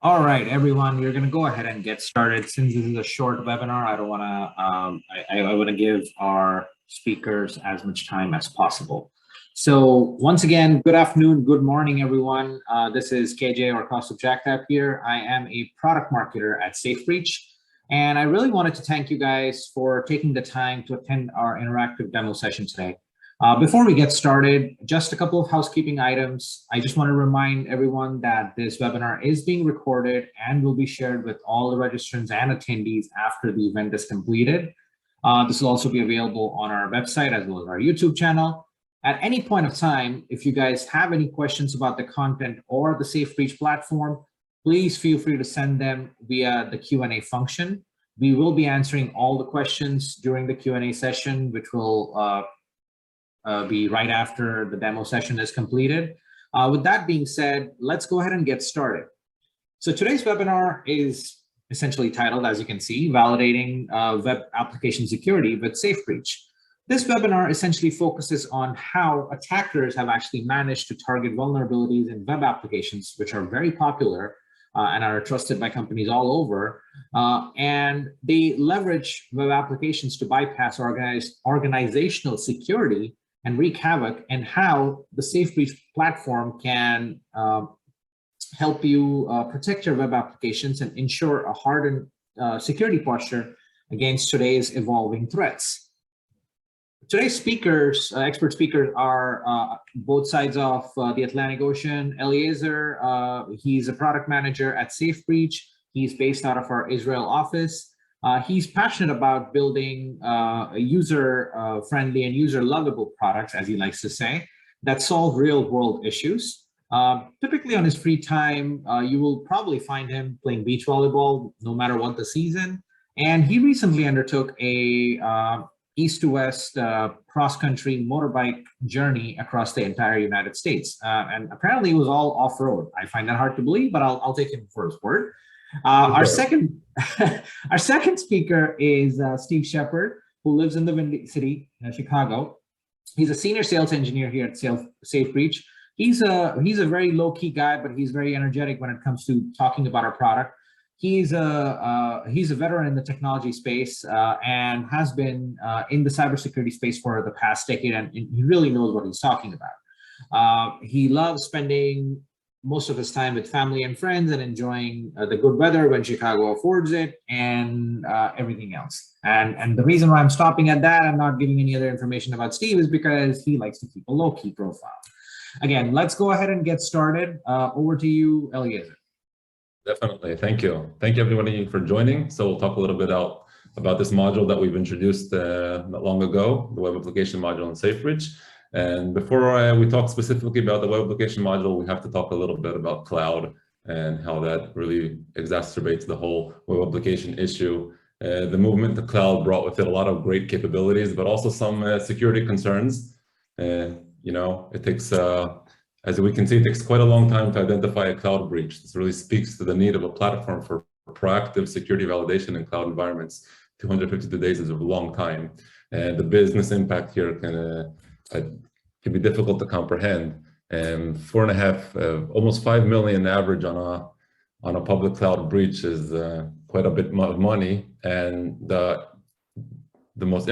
All right, everyone, we're going to go ahead and get started. Since this is a short webinar, I don't want to, I want to give our speakers as much time as possible. So once again, good afternoon, good morning, everyone. This is KJ or Cost of Jacktap here. I am a product marketer at SafeBreach. And I really wanted to thank you guys for taking the time to attend our interactive demo session today. Before we get started, just a couple of housekeeping items. I just want to remind everyone that this webinar is being recorded and will be shared with all the registrants and attendees after the event is completed. This will also be available on our website as well as our YouTube channel. At any point of time, if you guys have any questions about the content or the SafeBreach platform, please feel free to send them via the Q&A function. We will be answering all the questions during the Q&A session, which will be right after the demo session is completed. With that being said, let's go ahead and get started. So today's webinar is essentially titled, as you can see, Validating Web Application Security with SafeBreach. This webinar essentially focuses on how attackers have actually managed to target vulnerabilities in web applications, which are very popular and are trusted by companies all over. And they leverage web applications to bypass organizational security and wreak havoc, and how the SafeBreach platform can help you protect your web applications and ensure a hardened security posture against today's evolving threats. Today's speakers, expert speakers, are both sides of the Atlantic Ocean. Eliezer, he's a product manager at SafeBreach. He's based out of our Israel office. He's passionate about building user-friendly and user-lovable products, as he likes to say, that solve real-world issues. Typically on his free time, you will probably find him playing beach volleyball, no matter what the season. And he recently undertook a east to west cross-country motorbike journey across the entire United States. And apparently it was all off-road. I find that hard to believe, but I'll take him for his word. Our second speaker is Steve Shepard, who lives in the Windy City, Chicago. He's a senior sales engineer here at SafeBreach. He's a very low-key guy, but he's very energetic when it comes to talking about our product. He's a veteran in the technology space and has been in the cybersecurity space for the past decade, and he really knows what he's talking about. He loves spending most of his time with family and friends and enjoying the good weather when Chicago affords it, and everything else. And the reason why I'm stopping at that, I'm not giving any other information about Steve, is because he likes to keep a low-key profile. Again, let's go ahead and get started. Over to you, Eliezer. Definitely. Thank you. Thank you, everybody, for joining. So we'll talk a little bit about this module that we've introduced not long ago, the web application module in SafeBreach. And before we talk specifically about the web application module, we have to talk a little bit about cloud and how that really exacerbates the whole web application issue. The movement to cloud brought with it a lot of great capabilities, but also some security concerns. It takes, as we can see, it takes quite a long time to identify a cloud breach. This really speaks to the need of a platform for proactive security validation in cloud environments. 252 days is a long time. And the business impact here can be difficult to comprehend. And 4.5, almost 5 million average on a public cloud breach is quite a bit of money. And the most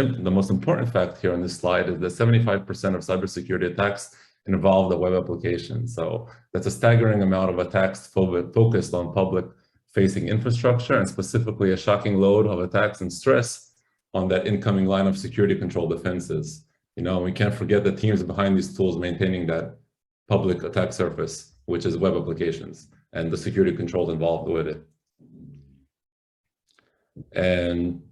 important fact here on this slide is that 75% of cybersecurity attacks involve the web application. So that's a staggering amount of attacks focused on public-facing infrastructure, and specifically a shocking load of attacks and stress on that incoming line of security control defenses. We can't forget the teams behind these tools maintaining that public attack surface, which is web applications, and the security controls involved with it. And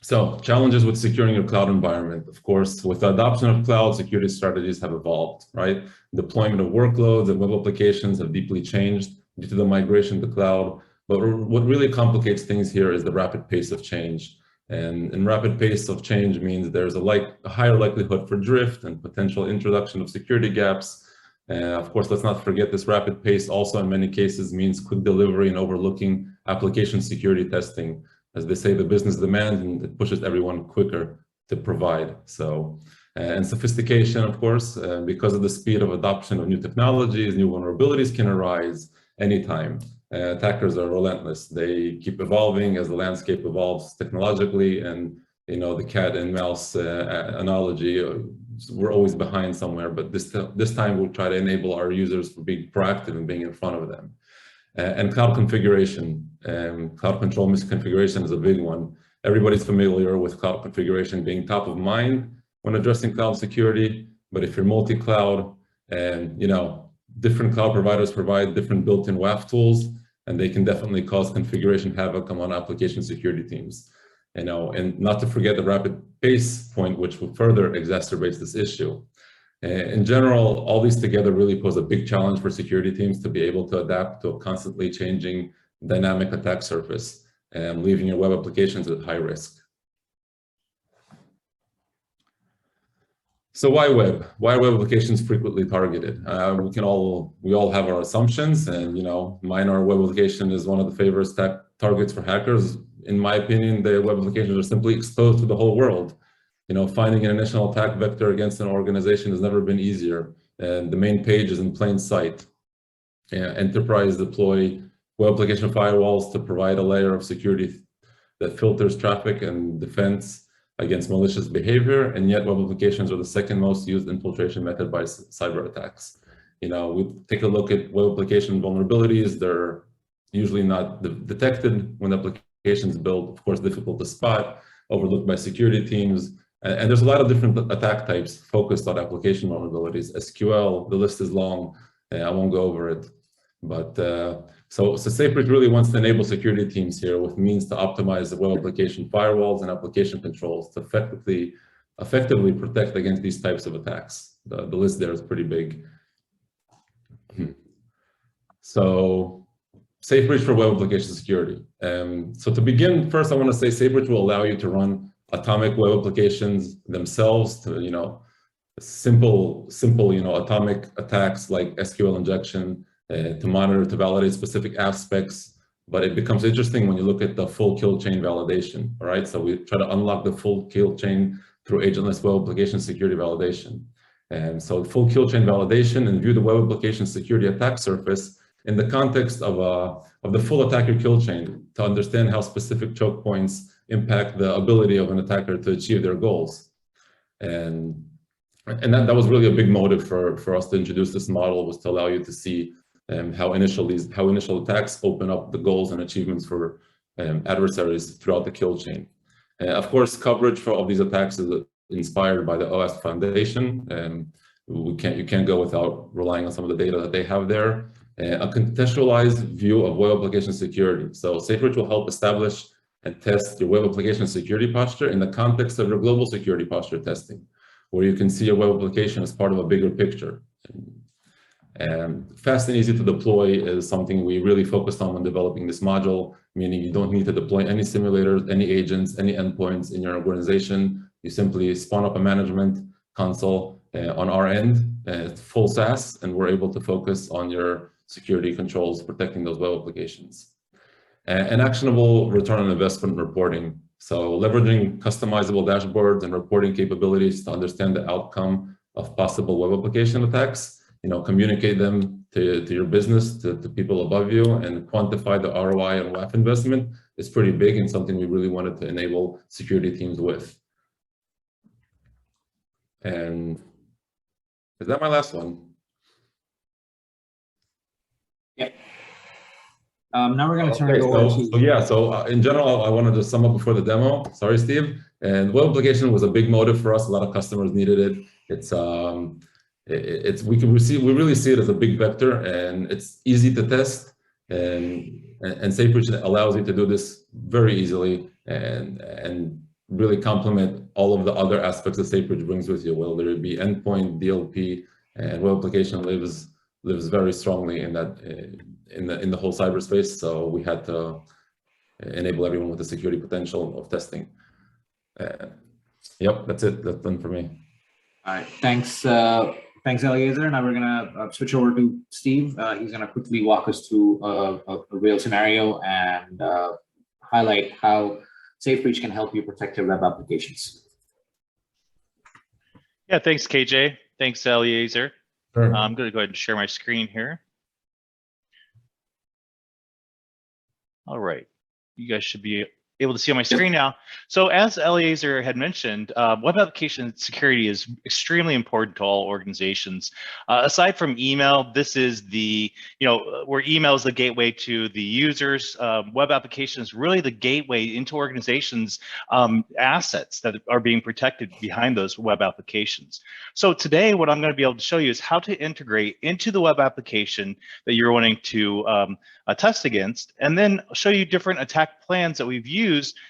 so challenges with securing your cloud environment. Of course, with the adoption of cloud, security strategies have evolved, right? Deployment of workloads and web applications have deeply changed due to the migration to cloud. But what really complicates things here is the rapid pace of change. And rapid pace of change means there's a higher likelihood for drift and potential introduction of security gaps. Of course, let's not forget this rapid pace also in many cases means quick delivery and overlooking application security testing. As they say, the business demands, and it pushes everyone quicker to provide. So, and sophistication, of course, because of the speed of adoption of new technologies, new vulnerabilities can arise anytime. attackers are relentless. They keep evolving as the landscape evolves technologically, and the cat and mouse analogy. We're always behind somewhere, but this time we'll try to enable our users for being proactive and being in front of them. And cloud configuration, cloud control misconfiguration is a big one. Everybody's familiar with cloud configuration being top of mind when addressing cloud security. But if you're multi-cloud, and different cloud providers provide different built-in WAF tools, and they can definitely cause configuration havoc among application security teams. And not to forget the rapid pace point, which further exacerbates this issue. In general, all these together really pose a big challenge for security teams to be able to adapt to a constantly changing dynamic attack surface, and leaving your web applications at high risk. So why web? Why are web applications frequently targeted? We all have our assumptions, and mine are web application is one of the favorite targets for hackers. In my opinion, the web applications are simply exposed to the whole world. Finding an initial attack vector against an organization has never been easier, and the main page is in plain sight. Enterprise deploy web application firewalls to provide a layer of security that filters traffic and defense against malicious behavior, and yet web applications are the second most used infiltration method by cyber attacks. We take a look at web application vulnerabilities. They're usually not detected when the applications build, of course, difficult to spot, overlooked by security teams. And there's a lot of different attack types focused on application vulnerabilities. SQL, the list is long, I won't go over it. But so SafeBridge really wants to enable security teams here with means to optimize the web application firewalls and application controls to effectively protect against these types of attacks. The list there is pretty big. So SafeBridge for web application security. So to begin, first I want to say SafeBridge will allow you to run atomic web applications themselves to simple atomic attacks like SQL injection to monitor, to validate specific aspects. But it becomes interesting when you look at the full kill chain validation. All right, so we try to unlock the full kill chain through agentless web application security validation. And so full kill chain validation, and view the web application security attack surface in the context of the full attacker kill chain to understand how specific choke points impact the ability of an attacker to achieve their goals. And that was really a big motive for us to introduce this model, was to allow you to see how initial attacks open up the goals and achievements for adversaries throughout the kill chain. Of course, coverage for all these attacks is inspired by the OWASP Foundation. You can't go without relying on some of the data that they have there. A contextualized view of web application security. So SafeBridge will help establish and test your web application security posture in the context of your global security posture testing, where you can see your web application as part of a bigger picture. And fast and easy to deploy is something we really focused on when developing this module, meaning you don't need to deploy any simulators, any agents, any endpoints in your organization. You simply spawn up a management console on our end, full SaaS, and we're able to focus on your security controls, protecting those web applications. And actionable return on investment reporting. So leveraging customizable dashboards and reporting capabilities to understand the outcome of possible web application attacks, communicate them to your business, to people above you, and quantify the ROI on WAF investment is pretty big and something we really wanted to enable security teams with. And is that my last one? Yeah. Now we're going to turn it over to... So in general, I wanted to sum up before the demo. Sorry, Steve. And web application was a big motive for us. A lot of customers needed it. We really see it as a big vector, and it's easy to test. And SafeBridge allows you to do this very easily and really complement all of the other aspects that SafeBridge brings with you, whether it be endpoint, DLP, and web application lives very strongly in that in the whole cyberspace. So we had to enable everyone with the security potential of testing. Yep, that's it. That's done for me. All right, thanks, Eliezer. Now we're gonna switch over to Steve. He's gonna quickly walk us through a real scenario and highlight how SafeBridge can help you protect your web applications. Yeah, thanks, KJ. Thanks, Eliezer. Sure. I'm going to go ahead and share my screen here. All right, you guys should be able to see on my screen now. So as Eliezer had mentioned, web application security is extremely important to all organizations. Aside from email, this is the, where email is the gateway to the users. Web application is really the gateway into organizations' assets that are being protected behind those web applications. So today, what I'm going to be able to show you is how to integrate into the web application that you're wanting to test against, and then show you different attack plans that we've used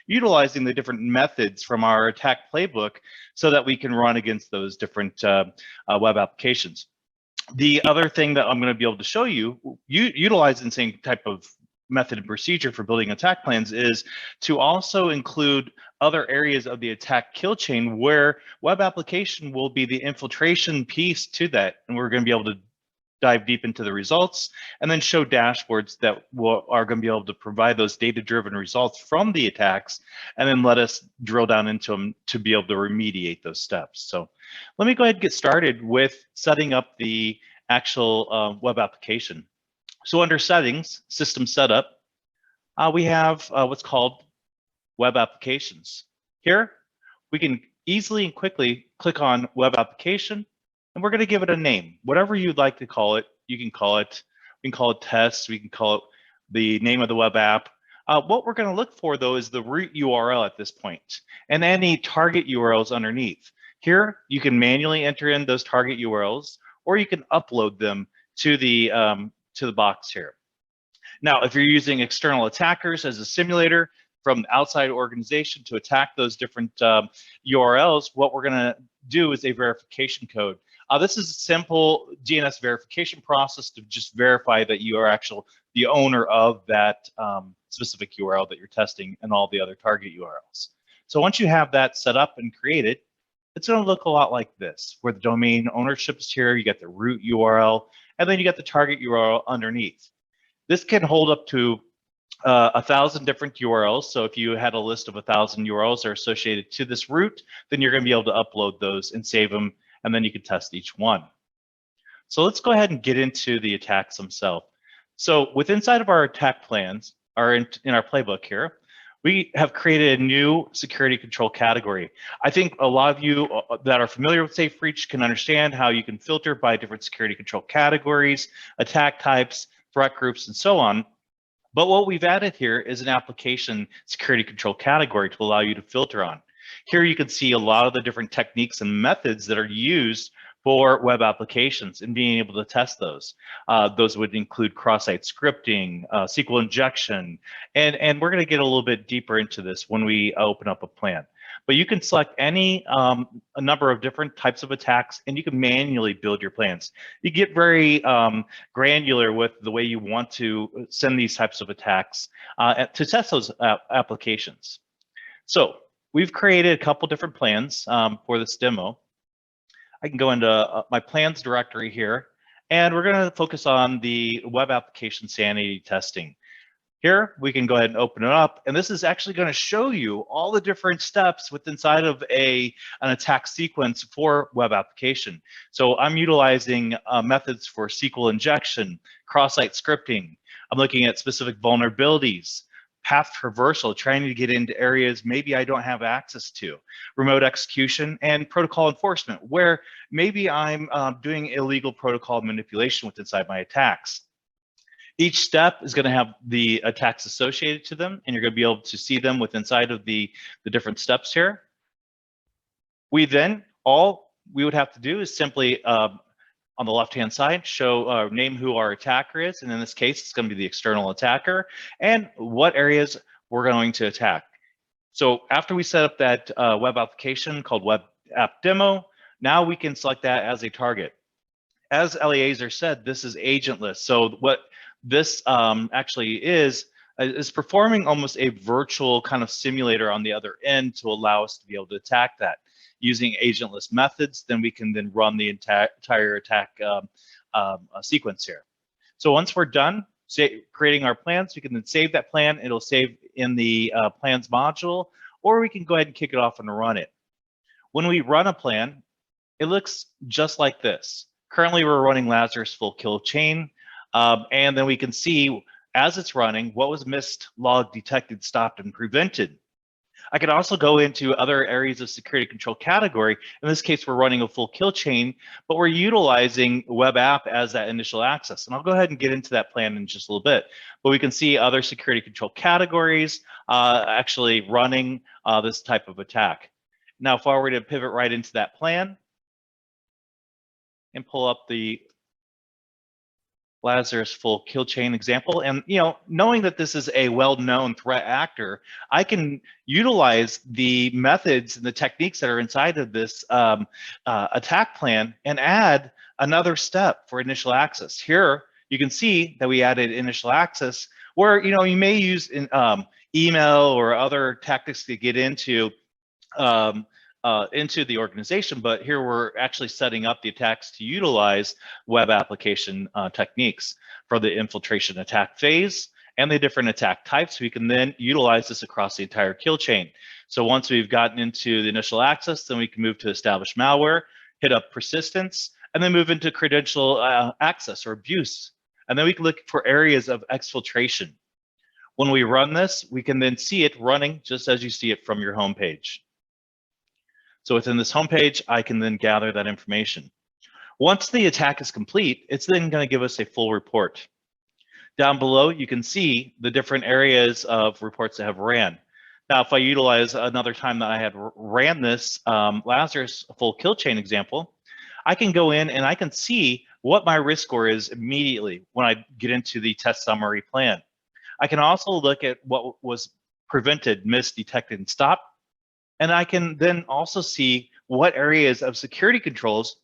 utilizing the different methods from our attack playbook so that we can run against those different web applications. The other thing that I'm going to be able to show you, utilizing the same type of method and procedure for building attack plans, is to also include other areas of the attack kill chain where web application will be the infiltration piece to that, and we're going to be able to dive deep into the results, and then show dashboards that are going to be able to provide those data-driven results from the attacks, and then let us drill down into them to be able to remediate those steps. So let me go ahead and get started with setting up the actual web application. So under settings, system setup, we have what's called web applications. Here, we can easily and quickly click on web application, and we're going to give it a name. Whatever you'd like to call it, you can call it. We can call it test. We can call it the name of the web app. What we're going to look for, though, is the root URL at this point, and any target URLs underneath. Here, you can manually enter in those target URLs, or you can upload them to the box here. Now, if you're using external attackers as a simulator from the outside organization to attack those different URLs, what we're going to do is a verification code. This is a simple DNS verification process to just verify that you are actually the owner of that specific URL that you're testing and all the other target URLs. So once you have that set up and created, it's going to look a lot like this, where the domain ownership is here, you get the root URL, and then you get the target URL underneath. This can hold up to 1,000 different URLs. So if you had a list of 1,000 URLs that are associated to this root, then you're going to be able to upload those and save them, and then you can test each one. So let's go ahead and get into the attacks themselves. So inside of our attack plans, in our playbook here, we have created a new security control category. I think a lot of you that are familiar with SafeBreach can understand how you can filter by different security control categories, attack types, threat groups, and so on. But what we've added here is an application security control category to allow you to filter on. Here you can see a lot of the different techniques and methods that are used for web applications and being able to test those. Those would include cross-site scripting, SQL injection, and we're going to get a little bit deeper into this when we open up a plan. But you can select any a number of different types of attacks, and you can manually build your plans. You get very granular with the way you want to send these types of attacks to test those applications. So we've created a couple different plans for this demo. I can go into my plans directory here, and we're going to focus on the web application sanity testing. Here, we can go ahead and open it up, and this is actually going to show you all the different steps inside of an attack sequence for web application. So I'm utilizing methods for SQL injection, cross-site scripting. I'm looking at specific vulnerabilities, path traversal, trying to get into areas maybe I don't have access to, remote execution, and protocol enforcement, where maybe I'm doing illegal protocol manipulation inside my attacks. Each step is going to have the attacks associated to them, and you're going to be able to see them inside of the different steps here. All we would have to do is simply, on the left-hand side, show name who our attacker is, and in this case, it's going to be the external attacker, and what areas we're going to attack. So after we set up that web application called Web App Demo, now we can select that as a target. As Eliezer said, this is agentless. So what this actually is performing almost a virtual kind of simulator on the other end to allow us to be able to attack that. Using agentless methods, then we can then run the entire attack sequence here. So once we're done creating our plans, we can then save that plan. It'll save in the plans module, or we can go ahead and kick it off and run it. When we run a plan, it looks just like this. Currently, we're running Lazarus full kill chain. And then we can see as it's running, what was missed, logged, detected, stopped, and prevented. I could also go into other areas of security control category. In this case, we're running a full kill chain, but we're utilizing web app as that initial access. And I'll go ahead and get into that plan in just a little bit. But we can see other security control categories actually running this type of attack. Now, if I were to pivot right into that plan and pull up the Lazarus full kill chain example, and knowing that this is a well-known threat actor, I can utilize the methods and the techniques that are inside of this attack plan and add another step for initial access. Here you can see that we added initial access, where you may use email or other tactics to get into the organization, but here we're actually setting up the attacks to utilize web application techniques for the infiltration attack phase and the different attack types. We can then utilize this across the entire kill chain. So once we've gotten into the initial access, then we can move to establish malware, hit up persistence, and then move into credential access or abuse. And then we can look for areas of exfiltration. When we run this, we can then see it running just as you see it from your home page. So within this homepage, I can then gather that information. Once the attack is complete, it's then going to give us a full report. Down below, you can see the different areas of reports that have ran. Now, if I utilize another time that I had ran this Lazarus full kill chain example, I can go in and I can see what my risk score is immediately when I get into the test summary plan. I can also look at what was prevented, missed, detected, and stopped. And I can then also see what areas of security controls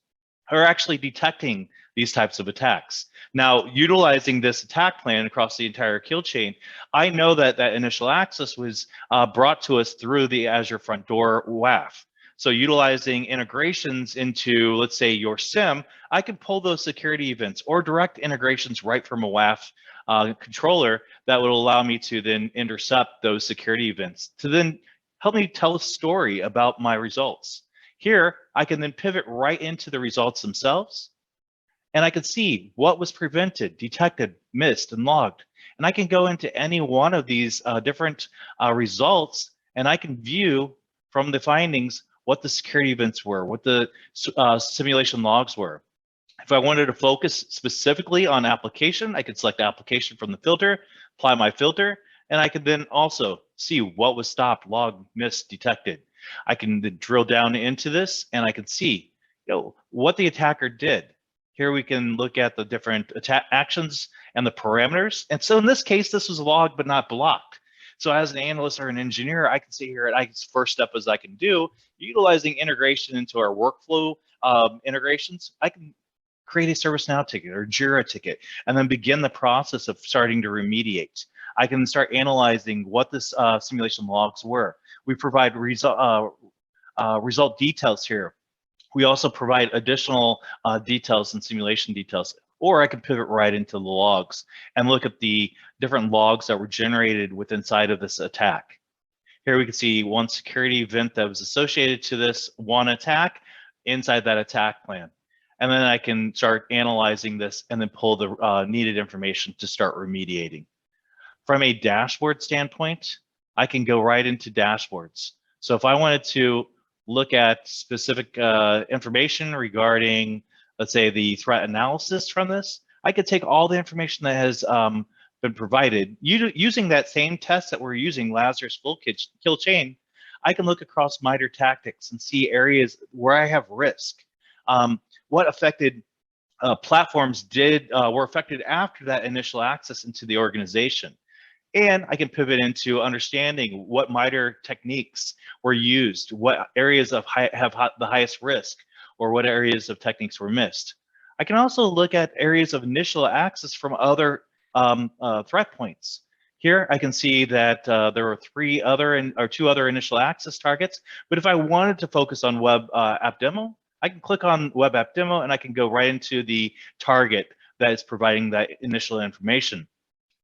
are actually detecting these types of attacks. Now, utilizing this attack plan across the entire kill chain, I know that that initial access was brought to us through the Azure Front Door WAF. So utilizing integrations into, let's say, your SIEM, I can pull those security events or direct integrations right from a WAF controller that would allow me to then intercept those security events to then help me tell a story about my results. Here, I can then pivot right into the results themselves, and I can see what was prevented, detected, missed, and logged. And I can go into any one of these different results, and I can view from the findings what the security events were, what the simulation logs were. If I wanted to focus specifically on application, I could select application from the filter, apply my filter, and I can then also see what was stopped, logged, missed, detected. I can then drill down into this and I can see what the attacker did. Here we can look at the different attack actions and the parameters. And so in this case, this was logged but not blocked. So as an analyst or an engineer, I can see here, first step is I can do, utilizing integration into our workflow integrations, I can create a ServiceNow ticket or Jira ticket, and then begin the process of starting to remediate. I can start analyzing what this simulation logs were. We provide result details here. We also provide additional details and simulation details, or I can pivot right into the logs and look at the different logs that were generated with inside of this attack. Here we can see one security event that was associated to this one attack inside that attack plan. And then I can start analyzing this and then pull the needed information to start remediating. From a dashboard standpoint, I can go right into dashboards. So if I wanted to look at specific information regarding, let's say, the threat analysis from this, I could take all the information that has been provided. Using that same test that we're using, Lazarus full kill chain, I can look across MITRE tactics and see areas where I have risk. What affected platforms were affected after that initial access into the organization. And I can pivot into understanding what MITRE techniques were used, what areas have the highest risk, or what areas of techniques were missed. I can also look at areas of initial access from other threat points. Here I can see that there were two other initial access targets, but if I wanted to focus on web app demo, I can click on web app demo and I can go right into the target that is providing that initial information.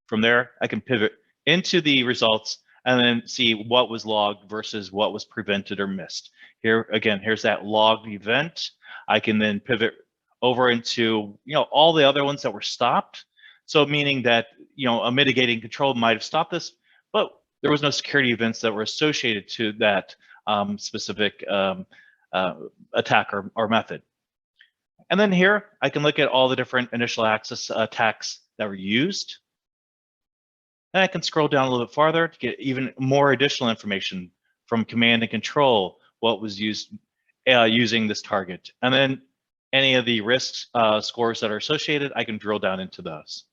From there, I can pivot into the results and then see what was logged versus what was prevented or missed. Here, again, here's that logged event. I can then pivot over into all the other ones that were stopped So meaning that, a mitigating control might have stopped this, but there was no security events that were associated to that specific attack or method. And then here, I can look at all the different initial access attacks that were used. And I can scroll down a little bit farther to get even more additional information from command and control, what was used using this target. And then any of the risk scores that are associated, I can drill down into those.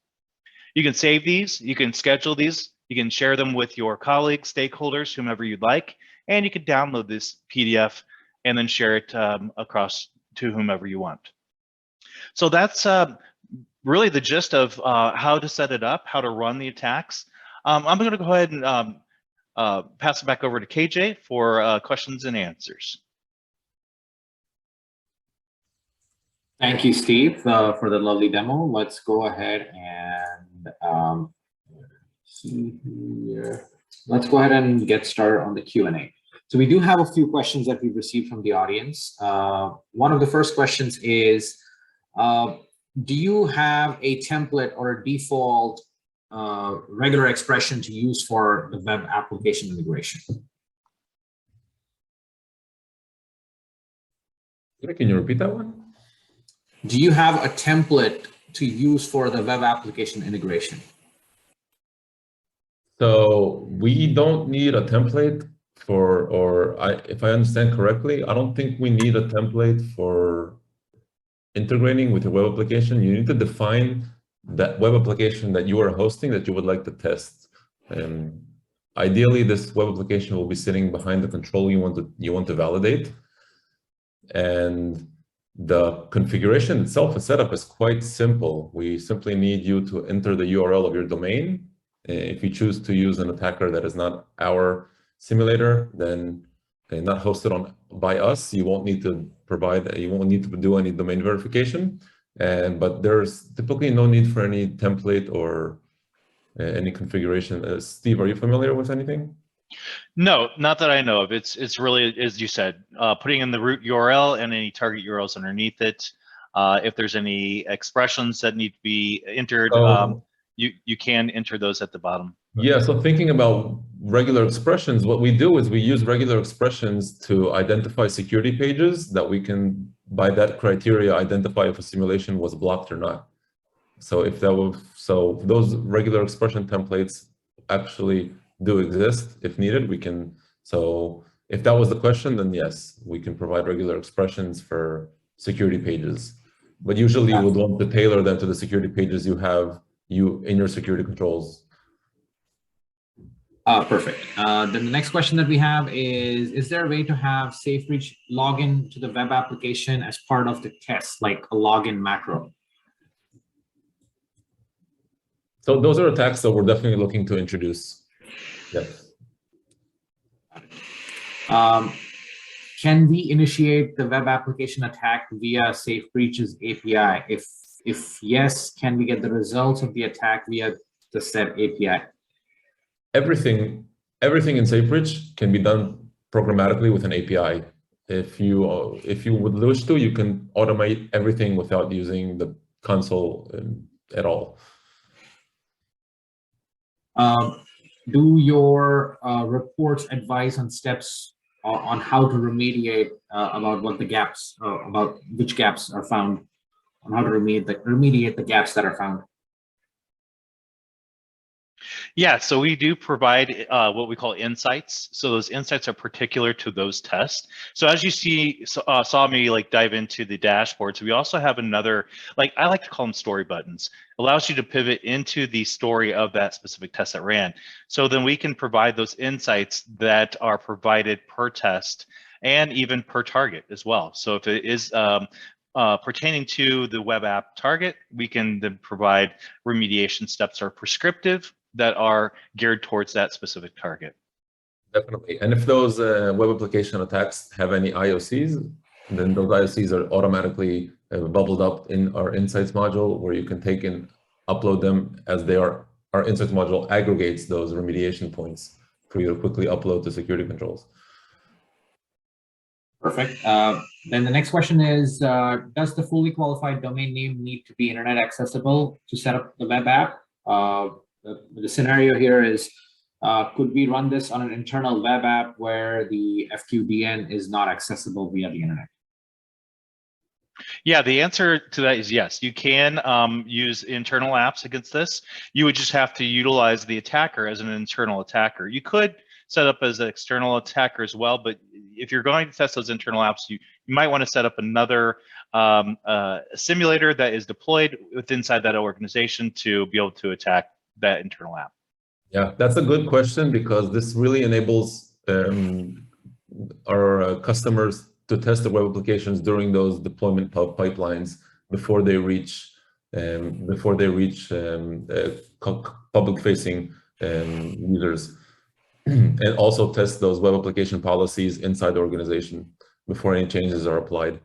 You can save these, you can schedule these, you can share them with your colleagues, stakeholders, whomever you'd like, and you can download this PDF and then share it across to whomever you want. So that's really the gist of how to set it up, how to run the attacks. I'm going to go ahead and pass it back over to KJ for questions and answers. Thank you, Steve, for the lovely demo. Let's go ahead and see here. Let's go ahead and get started on the Q&A. So we do have a few questions that we've received from the audience. One of the first questions is, do you have a template or a default regular expression to use for the web application integration? Can you repeat that one? Do you have a template to use for the web application integration? So we don't need a template for, if I understand correctly, I don't think we need a template for integrating with your web application. You need to define that web application that you are hosting that you would like to test. And ideally, this web application will be sitting behind the control you want to validate. And the configuration itself, the setup is quite simple. We simply need you to enter the URL of your domain. If you choose to use an attacker that is not our simulator, then not hosted by us, you won't need to do any domain verification. But there's typically no need for any template or any configuration. Steve, are you familiar with anything? No, not that I know of. It's really, as you said, putting in the root URL and any target URLs underneath it. If there's any expressions that need to be entered, you can enter those at the bottom. Yeah, so thinking about regular expressions, what we do is we use regular expressions to identify security pages that we can, by that criteria, identify if a simulation was blocked or not. So those regular expression templates actually do exist. If needed, we can. So if that was the question, then yes, we can provide regular expressions for security pages. But usually you would want to tailor them to the security pages you have in your security controls. Perfect. Then the next question that we have is there a way to have SafeBreach login to the web application as part of the test, like a login macro? So those are attacks that we're definitely looking to introduce. Yes. Can we initiate the web application attack via SafeBreach's API? If yes, can we get the results of the attack via the said API? Everything in SafeBreach can be done programmatically with an API. If you would wish to, you can automate everything without using the console at all. Do your reports advise on steps on how to remediate about what the gaps, about which gaps are found, on how to remediate the gaps that are found? Yeah, so we do provide what we call insights. So those insights are particular to those tests. So as you saw me like dive into the dashboards, we also have another, like I like to call them story buttons. Allows you to pivot into the story of that specific test that ran. So then we can provide those insights that are provided per test and even per target as well. So if it is pertaining to the web app target, we can then provide remediation steps that are prescriptive that are geared towards that specific target. Definitely. And if those web application attacks have any IOCs, then those IOCs are automatically bubbled up in our insights module, where you can take and upload them as they are. Our insights module aggregates those remediation points for you to quickly upload to security controls. Perfect. Then the next question is, does the fully qualified domain name need to be internet accessible to set up the web app? The scenario here is, could we run this on an internal web app where the FQDN is not accessible via the internet? Yeah, the answer to that is yes. You can use internal apps against this. You would just have to utilize the attacker as an internal attacker. You could set up as an external attacker as well, but if you're going to test those internal apps, you might want to set up another simulator that is deployed inside that organization to be able to attack that internal app. Yeah, that's a good question, because this really enables our customers to test the web applications during those deployment pipelines before they reach public-facing users, and also test those web application policies inside the organization before any changes are applied.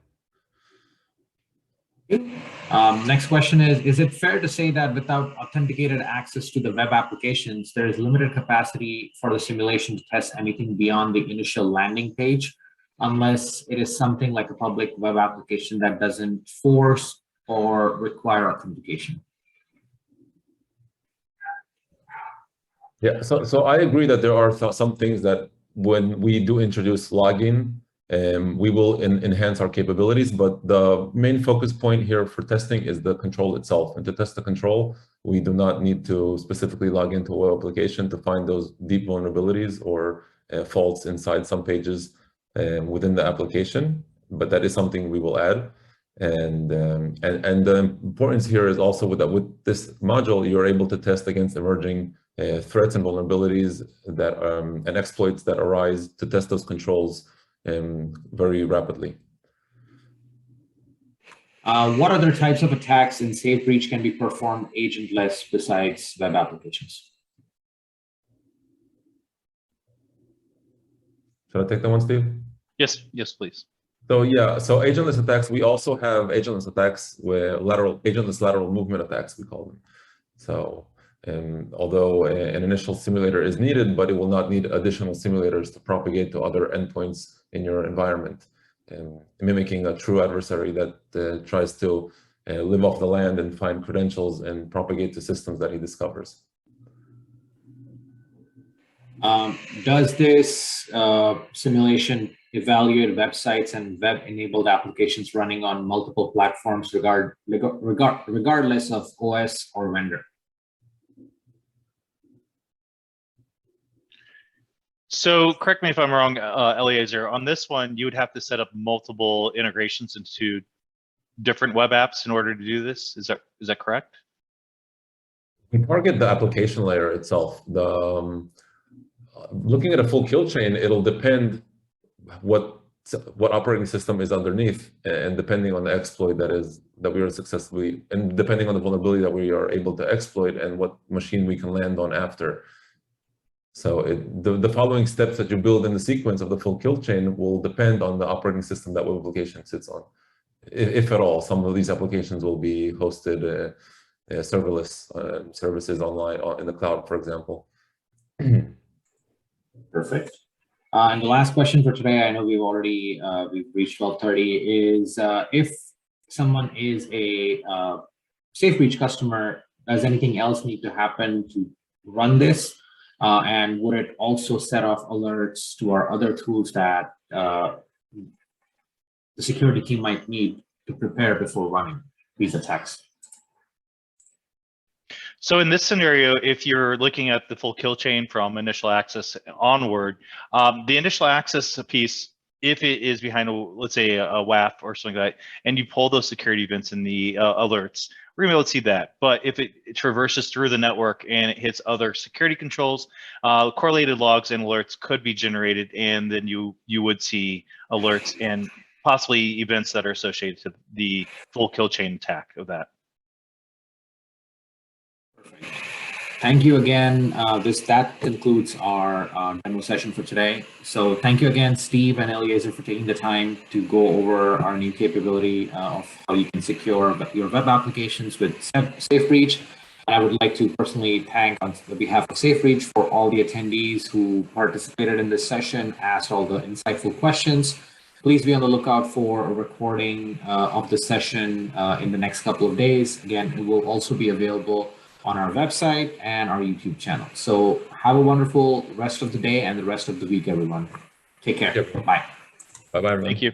Next question is it fair to say that without authenticated access to the web applications, there is limited capacity for the simulation to test anything beyond the initial landing page, unless it is something like a public web application that doesn't force or require authentication? Yeah, so I agree that there are some things that when we do introduce login, we will enhance our capabilities, but the main focus point here for testing is the control itself. And to test the control, we do not need to specifically log into a web application to find those deep vulnerabilities or faults inside some pages within the application, but that is something we will add. And the importance here is also with this module, you're able to test against emerging threats and vulnerabilities that and exploits that arise, to test those controls very rapidly. What other types of attacks in SafeBreach can be performed agentless besides web applications? Should I take that one, Steve? Yes, please. So yeah, so agentless attacks, we also have agentless attacks with agentless lateral movement attacks, we call them. So although an initial simulator is needed, but it will not need additional simulators to propagate to other endpoints in your environment, mimicking a true adversary that tries to live off the land and find credentials and propagate to systems that he discovers. Does this simulation evaluate websites and web-enabled applications running on multiple platforms regardless of OS or vendor? So correct me if I'm wrong, Eliezer, on this one, you would have to set up multiple integrations into different web apps in order to do this. Is that correct? We target the application layer itself. Looking at a full kill chain, it'll depend what operating system is underneath, and depending on the exploit that we are successfully, and depending on the vulnerability that we are able to exploit, and what machine we can land on after. So the following steps that you build in the sequence of the full kill chain will depend on the operating system that web application sits on. If at all, some of these applications will be hosted serverless services online in the cloud, for example. Perfect. And the last question for today, I know we've reached 12:30, is if someone is a SafeBreach customer, does anything else need to happen to run this? And would it also set off alerts to our other tools that the security team might need to prepare before running these attacks? So in this scenario, if you're looking at the full kill chain from initial access onward, the initial access piece, if it is behind, let's say a WAF or something like that, and you pull those security events in the alerts, we're gonna be able to see that. But if it traverses through the network and it hits other security controls, correlated logs and alerts could be generated, and then you would see alerts and possibly events that are associated to the full kill chain attack of that. Thank you again. That concludes our demo session for today. So thank you again, Steve and Eliezer, for taking the time to go over our new capability of how you can secure your web applications with SafeBreach. I would like to personally thank, on behalf of SafeBreach, for all the attendees who participated in this session, asked all the insightful questions. Please be on the lookout for a recording of the session in the next couple of days. Again, it will also be available on our website and our YouTube channel. So have a wonderful rest of the day and the rest of the week, everyone. Take care. Yep. Bye. Bye-bye, everyone. Thank you.